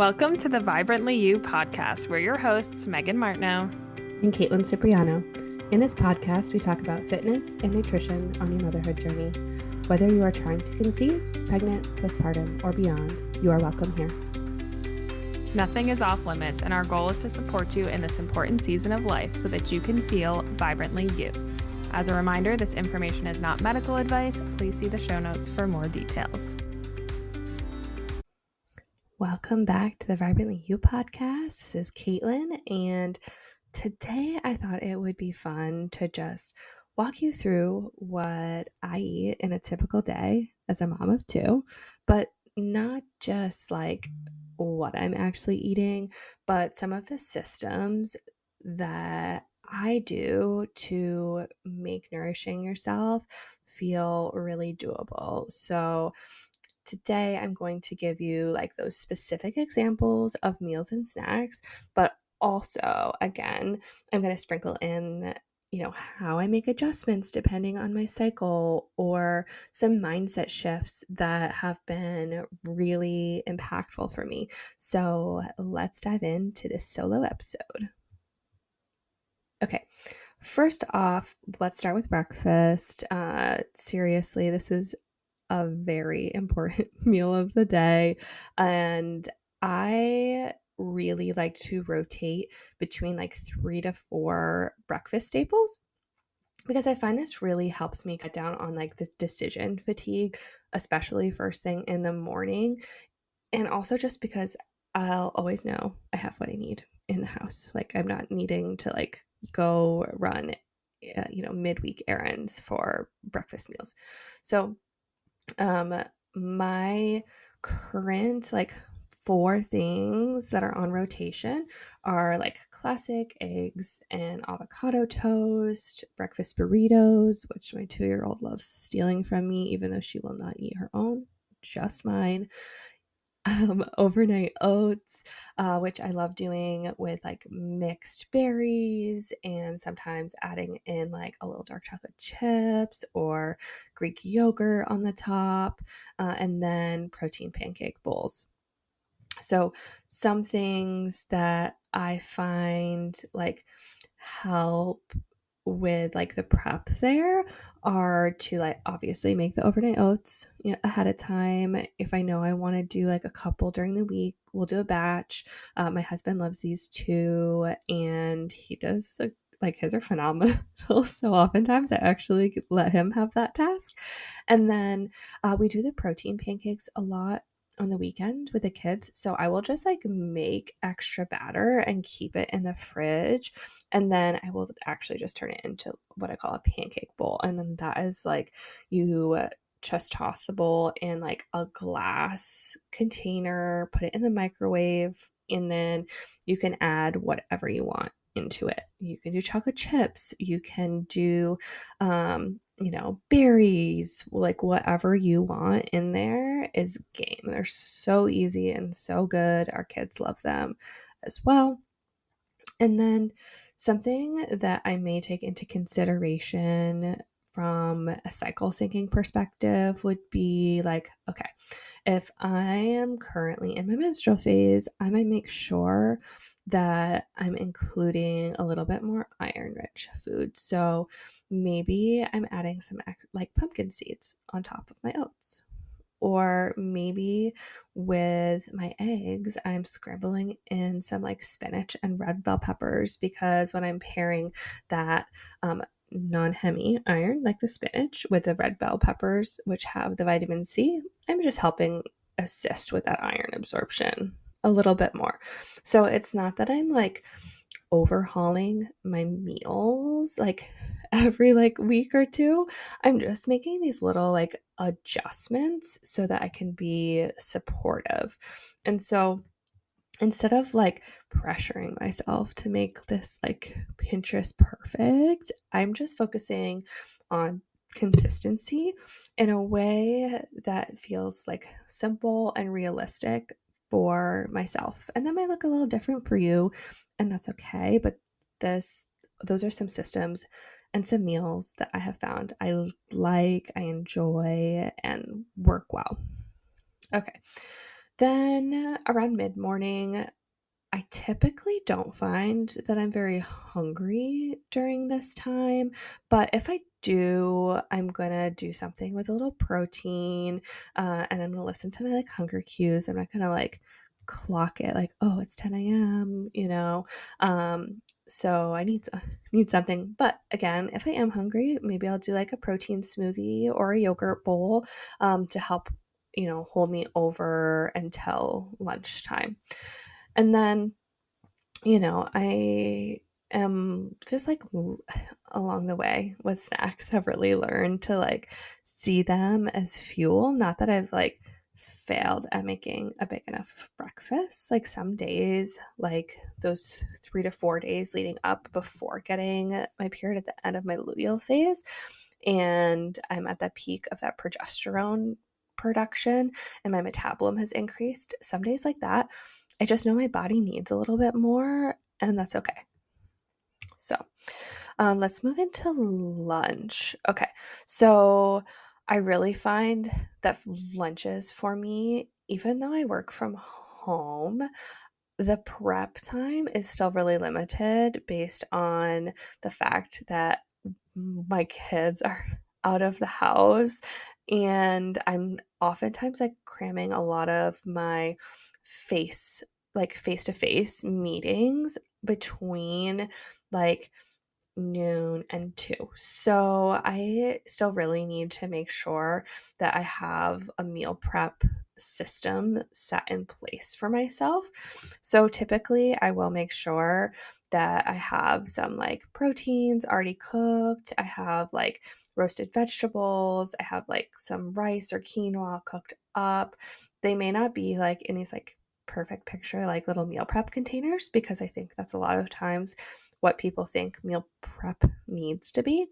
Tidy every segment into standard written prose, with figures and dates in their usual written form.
Welcome to the Vibrantly You podcast. We're your hosts, Megan Martineau and Caitlin Cipriano. In this podcast, we talk about fitness and nutrition on your motherhood journey. Whether you are trying to conceive, pregnant, postpartum, or beyond, you are welcome here. Nothing is off limits, and our goal is to support you in this important season of life so that you can feel vibrantly you. As a reminder, this information is not medical advice. Please see the show notes for more details. Welcome back to the Vibrantly You podcast. This is Caitlin, and today I thought it would be fun to just walk you through what I eat in a typical day as a mom of two, but not just like what I'm actually eating, but some of the systems that I do to make nourishing yourself feel really doable. So today I'm going to give you like those specific examples of meals and snacks, but also, again, I'm going to sprinkle in, how I make adjustments depending on my cycle or some mindset shifts that have been really impactful for me. So let's dive into this solo episode. Okay. First off, let's start with breakfast. Seriously, this is a very important meal of the day. And I really like to rotate between like 3 to 4 breakfast staples because I find this really helps me cut down on like the decision fatigue, especially first thing in the morning. And also just because I'll always know I have what I need in the house. Like I'm not needing to like go run, midweek errands for breakfast meals. So my current like 4 things that are on rotation are like classic eggs and avocado toast, breakfast burritos, which my 2-year-old loves stealing from me, even though she will not eat her own, just mine. Overnight oats, which I love doing with like mixed berries and sometimes adding in like a little dark chocolate chips or Greek yogurt on the top, and then protein pancake bowls. So some things that I find like help with like the prep there are to like obviously make the overnight oats ahead of time. If I know I want to do like a couple during the week, we'll do a batch. My husband loves these too, and he does like his are phenomenal. So oftentimes I actually let him have that task. And then we do the protein pancakes a lot on the weekend with the kids. So I will just like make extra batter and keep it in the fridge. And then I will actually just turn it into what I call a pancake bowl. And then that is like you just toss the bowl in like a glass container, put it in the microwave, and then you can add whatever you want into it. You can do chocolate chips, you can do berries, like whatever you want in there is game. They're so easy and so good. Our kids love them as well. And then something that I may take into consideration from a cycle syncing perspective would be like, okay, if I am currently in my menstrual phase, I might make sure that I'm including a little bit more iron rich food. So maybe I'm adding some like pumpkin seeds on top of my oats. Or maybe with my eggs, I'm scrambling in some like spinach and red bell peppers because when I'm pairing that non-hemi iron, like the spinach, with the red bell peppers, which have the vitamin C, I'm just helping assist with that iron absorption a little bit more. So it's not that I'm like overhauling my meals like every like week or two. I'm just making these little like adjustments so that I can be supportive. And so instead of like pressuring myself to make this like Pinterest perfect, I'm just focusing on consistency in a way that feels like simple and realistic for myself. And that might look a little different for you, and that's okay. But those are some systems and some meals that I have found I like, I enjoy, and work well. Okay. Then around mid-morning, I typically don't find that I'm very hungry during this time, but if I do, I'm gonna do something with a little protein, and I'm gonna listen to my like hunger cues. I'm not gonna like clock it like, oh, it's 10 a.m., you know. So I need something. But again, if I am hungry, maybe I'll do like a protein smoothie or a yogurt bowl to help, hold me over until lunchtime. And then I am just like along the way with snacks, have really learned to like see them as fuel. Not that I've like failed at making a big enough breakfast. Like some days, like those 3 to 4 days leading up before getting my period at the end of my luteal phase, and I'm at the peak of that progesterone production and my metabolism has increased. Some days like that, I just know my body needs a little bit more, and that's okay. So, let's move into lunch. Okay, so I really find that lunches for me, even though I work from home, the prep time is still really limited based on the fact that my kids are out of the house and I'm oftentimes like cramming a lot of my face to face meetings between like noon and 2. So I still really need to make sure that I have a meal prep system set in place for myself. So typically I will make sure that I have some like proteins already cooked. I have like roasted vegetables. I have like some rice or quinoa cooked up. They may not be like in these like perfect picture like little meal prep containers because I think that's a lot of times what people think meal prep needs to be.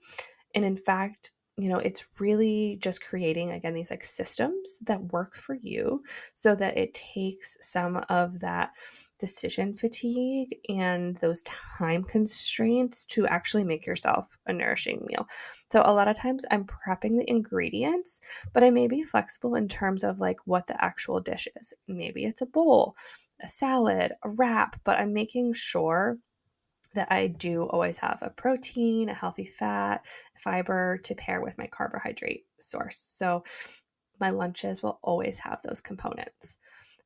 And in fact, it's really just creating, again, these like systems that work for you so that it takes some of that decision fatigue and those time constraints to actually make yourself a nourishing meal. So a lot of times I'm prepping the ingredients, but I may be flexible in terms of like what the actual dish is. Maybe it's a bowl, a salad, a wrap, but I'm making sure that I do always have a protein, a healthy fat, fiber to pair with my carbohydrate source. So my lunches will always have those components.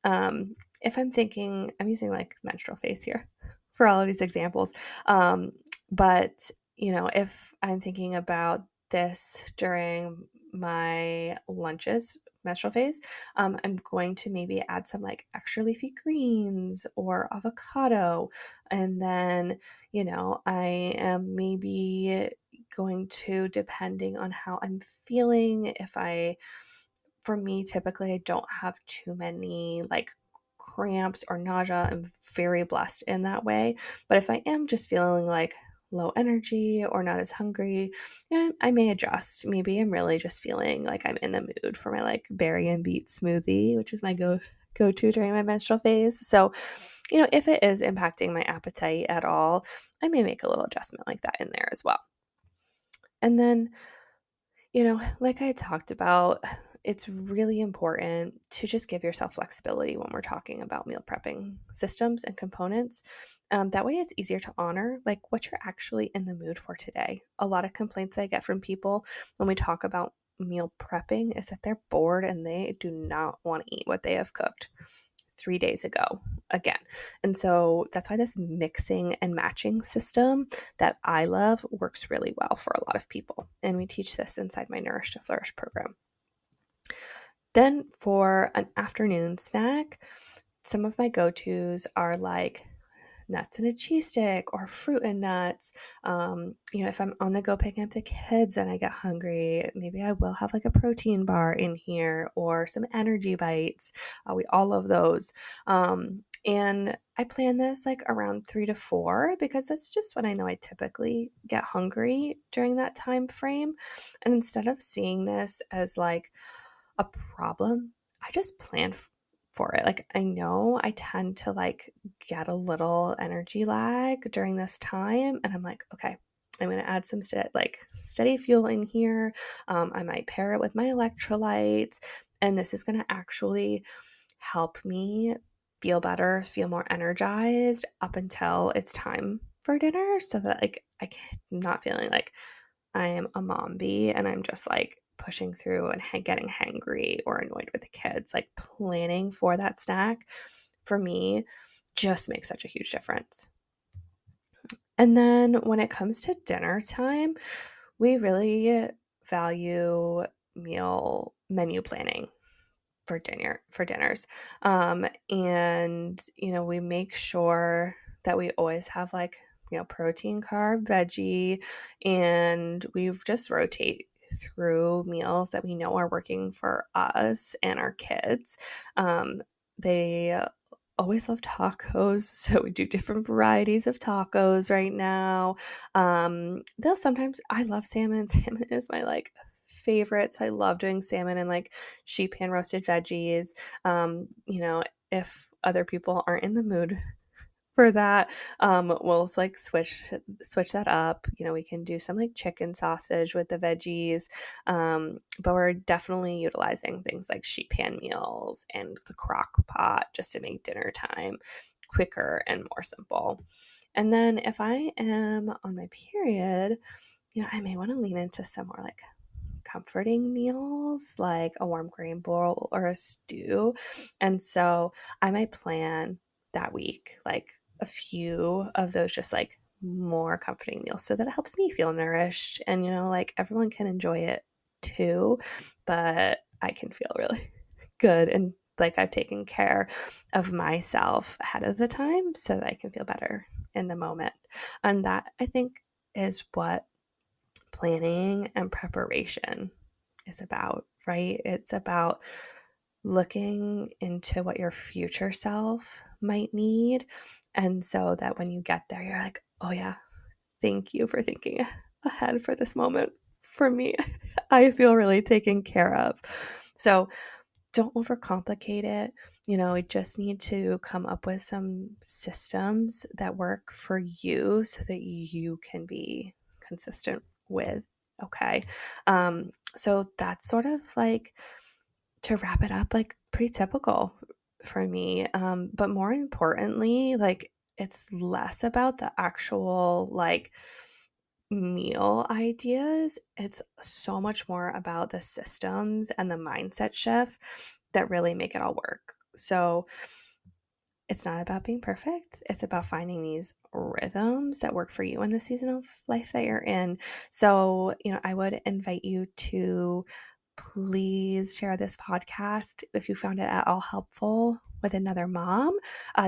If I'm thinking, I'm using like menstrual phase here for all of these examples. But, if I'm thinking about this during my lunches, menstrual phase, I'm going to maybe add some like extra leafy greens or avocado. And then, I am maybe going to, depending on how I'm feeling, for me, typically, I don't have too many like cramps or nausea. I'm very blessed in that way. But if I am just feeling like low energy or not as hungry, I may adjust. Maybe I'm really just feeling like I'm in the mood for my like berry and beet smoothie, which is my go to during my menstrual phase. So, if it is impacting my appetite at all, I may make a little adjustment like that in there as well. And then like I talked about, it's really important to just give yourself flexibility when we're talking about meal prepping systems and components. That way, it's easier to honor like what you're actually in the mood for today. A lot of complaints I get from people when we talk about meal prepping is that they're bored and they do not want to eat what they have cooked 3 days ago again. And so that's why this mixing and matching system that I love works really well for a lot of people. And we teach this inside my Nourish to Flourish program. Then for an afternoon snack, some of my go-tos are like nuts and a cheese stick or fruit and nuts. If I'm on the go picking up the kids and I get hungry, maybe I will have like a protein bar in here or some energy bites. We all love those. And I plan this like around 3 to 4 because that's just when I know I typically get hungry during that time frame. And instead of seeing this as like a problem, I just plan for it. Like I know I tend to like get a little energy lag during this time and I'm like, okay, I'm going to add some steady fuel in here. I might pair it with my electrolytes and this is going to actually help me feel better, feel more energized up until it's time for dinner so that like I'm not feeling like I am a mom bee and I'm just like pushing through and getting hangry or annoyed with the kids. Like planning for that snack for me just makes such a huge difference. And then when it comes to dinner time, we really value meal menu planning for dinners. And we make sure that we always have like, protein, carb, veggie, and we just rotate through meals that we know are working for us and our kids. They always love tacos, so we do different varieties of tacos right now. They'll sometimes I love salmon. Salmon is my like favorite. So I love doing salmon and like sheet pan roasted veggies. If other people aren't in the mood for that, we'll like switch that up. We can do some like chicken sausage with the veggies. But we're definitely utilizing things like sheet pan meals and the crock pot just to make dinner time quicker and more simple. And then if I am on my period, I may want to lean into some more like comforting meals like a warm grain bowl or a stew. And so I might plan that week like a few of those just like more comforting meals so that it helps me feel nourished and like everyone can enjoy it too, but I can feel really good and like I've taken care of myself ahead of the time so that I can feel better in the moment. And that I think is what planning and preparation is about, right? It's about looking into what your future self might need. And so that when you get there, you're like, oh, yeah, thank you for thinking ahead for this moment. For me, I feel really taken care of. So don't overcomplicate it. We just need to come up with some systems that work for you so that you can be consistent with. Okay. So that's sort of like, to wrap it up, like pretty typical for me. But more importantly, like it's less about the actual like meal ideas. It's so much more about the systems and the mindset shift that really make it all work. So it's not about being perfect. It's about finding these rhythms that work for you in the season of life that you're in. So, I would invite you to please share this podcast if you found it at all helpful with another mom.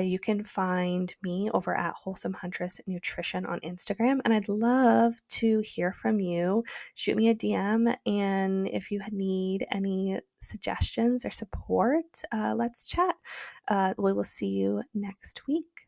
You can find me over at Wholesome Huntress Nutrition on Instagram, and I'd love to hear from you. Shoot me a DM, and if you need any suggestions or support, let's chat. We will see you next week.